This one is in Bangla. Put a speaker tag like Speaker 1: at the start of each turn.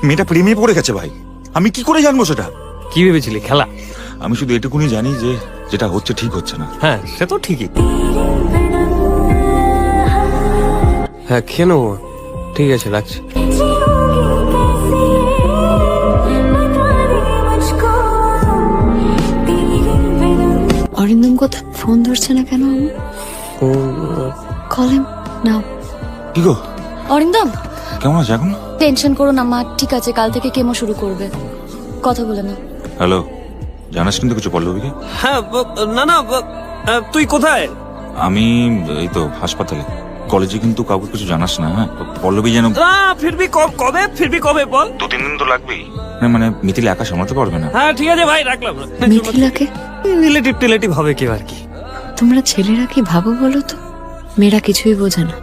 Speaker 1: মেয়েটা প্রেমে পড়ে গেছে ভাই। আমি কি করে জানবো সেটা?
Speaker 2: কি ভেবেছিলি খেলা?
Speaker 1: আমি শুধু এটুকুনি জানি যে যেটা হচ্ছে ঠিক হচ্ছে না।
Speaker 2: হ্যাঁ সে তো ঠিকই। হ্যাঁ খেয়ে নেবো, ঠিক আছে রাখছি।
Speaker 3: অরিন্দম কোথায়? ফোন ধরছে না কেন? কল হিম নাও।
Speaker 1: কি গো,
Speaker 3: অরিন্দম,
Speaker 1: কেমন আছে এখন?
Speaker 3: টেনশন করো না মা, ঠিক আছে, কাল থেকে কেমো শুরু করবে। কথা বলে না।
Speaker 1: হ্যালো, জানাস কিন্তু কিছু পল্লবীকে?
Speaker 2: হ্যাঁ না না, তুই কোথায়?
Speaker 1: আমি এই তো হাসপাতালে। কলেজে কিন্তু কাউকে কিছু জানাস না, হ্যাঁ? পল্লবী যেন।
Speaker 2: না ফিরবি কবে বল।
Speaker 1: 2-3 দিন তো লাগবেই। মানে মিথিলা একা সামলাতে পারবে না।
Speaker 2: হ্যাঁ ঠিক আছে ভাই, রাখলাম।
Speaker 3: মিথিলাকে
Speaker 2: রিলেটিভ হবে কেউ আর কি।
Speaker 3: তোমরা ছেলেরা কি ভাবো বলো তো? মেয়েরা কিছুই বোঝে না।